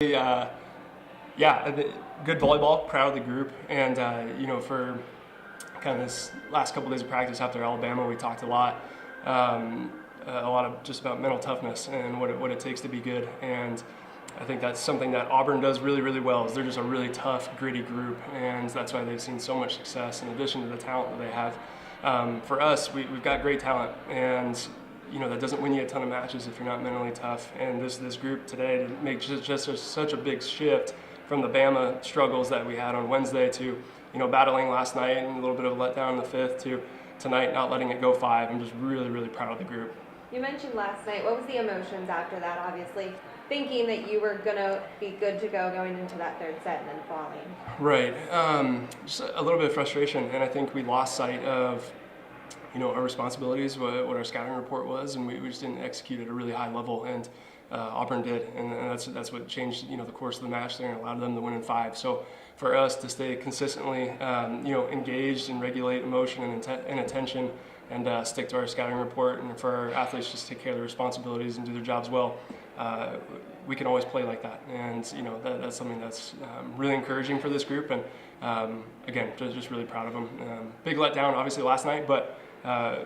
Yeah, good volleyball, proud of the group, and for kind of this last couple days of practice after Alabama, we talked a lot of just about mental toughness and what it takes to be good. And I think that's something that Auburn does really, really well. Is they're just a really tough, gritty group, and that's why they've seen so much success in addition to the talent that they have. For us, we've got great talent, and that doesn't win you a ton of matches if you're not mentally tough. And this group today makes just such a big shift from the Bama struggles that we had on Wednesday to battling last night and a little bit of a letdown in the fifth to tonight not letting it go 5. I'm just really, really proud of the group. You mentioned last night. What was the emotions after that? Obviously, thinking that you were gonna be good to go going into that third set and then falling. Right. Just a little bit of frustration, and I think we lost sight of our responsibilities, what our scouting report was, and we just didn't execute at a really high level, and Auburn did, and that's what changed the course of the match there and allowed them to win in 5. So for us to stay consistently engaged and regulate emotion and attention and stick to our scouting report, and for our athletes just take care of their responsibilities and do their jobs well, we can always play like that, and that's something that's really encouraging for this group, and again, just really proud of them. Big letdown obviously last night, but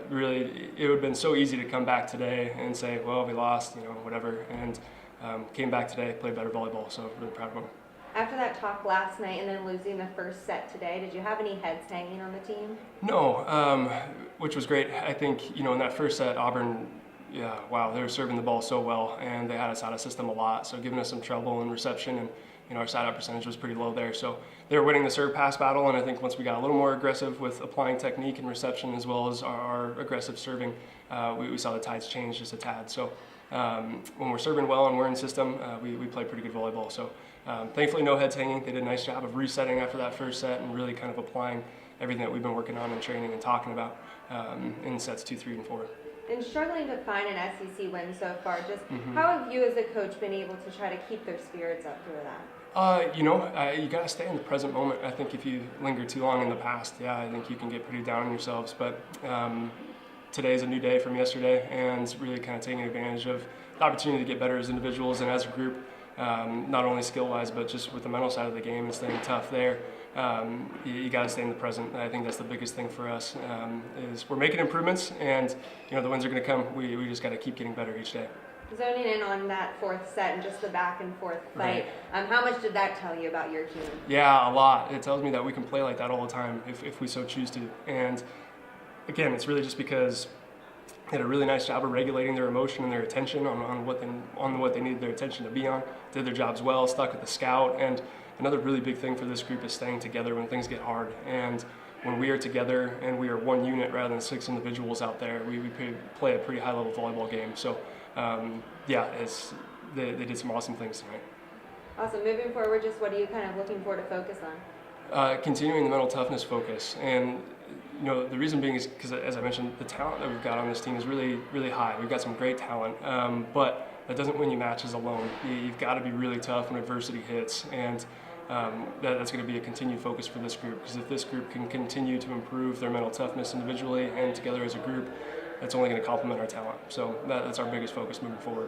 really, it would have been so easy to come back today and say, well, we lost, whatever, and came back today, played better volleyball, so really proud of them. After that talk last night and then losing the first set today, did you have any heads hanging on the team? No, which was great. I think, in that first set, Auburn, wow, they were serving the ball so well, and they had us out of system a lot, so giving us some trouble in reception, and our side out percentage was pretty low there. So they were winning the serve pass battle, and I think once we got a little more aggressive with applying technique and reception as well as our aggressive serving, we saw the tides change just a tad. So when we're serving well and we're in system, we play pretty good volleyball. So thankfully no heads hanging. They did a nice job of resetting after that first set and really kind of applying everything that we've been working on and training and talking about in sets 2, 3, and 4. And struggling to find an SEC win so far, just how have you as a coach been able to try to keep their spirits up through that? You got to stay in the present moment. I think if you linger too long in the past, I think you can get pretty down on yourselves. But today is a new day from yesterday, and really kind of taking advantage of the opportunity to get better as individuals and as a group, not only skill-wise, but just with the mental side of the game and staying tough there. You got to stay in the present. I think that's the biggest thing for us. Is we're making improvements, and the wins are going to come. We just got to keep getting better each day. Zoning in on that fourth set and just the back and forth fight, right. How much did that tell you about your team? Yeah, a lot. It tells me that we can play like that all the time if we so choose to. And again, it's really just because they did a really nice job of regulating their emotion and their attention on what they needed their attention to be on. Did their jobs well, stuck with the scout, and another really big thing for this group is staying together when things get hard. And when we are together and we are one unit rather than 6 individuals out there, we play a pretty high-level volleyball game. So, they did some awesome things tonight. Awesome. Moving forward, just what are you kind of looking for to focus on? Continuing the mental toughness focus. And, the reason being is because, as I mentioned, the talent that we've got on this team is really, really high. We've got some great talent, but that doesn't win you matches alone. You've got to be really tough when adversity hits, and that's going to be a continued focus for this group, because if this group can continue to improve their mental toughness individually and together as a group, that's only going to complement our talent. So that's our biggest focus moving forward.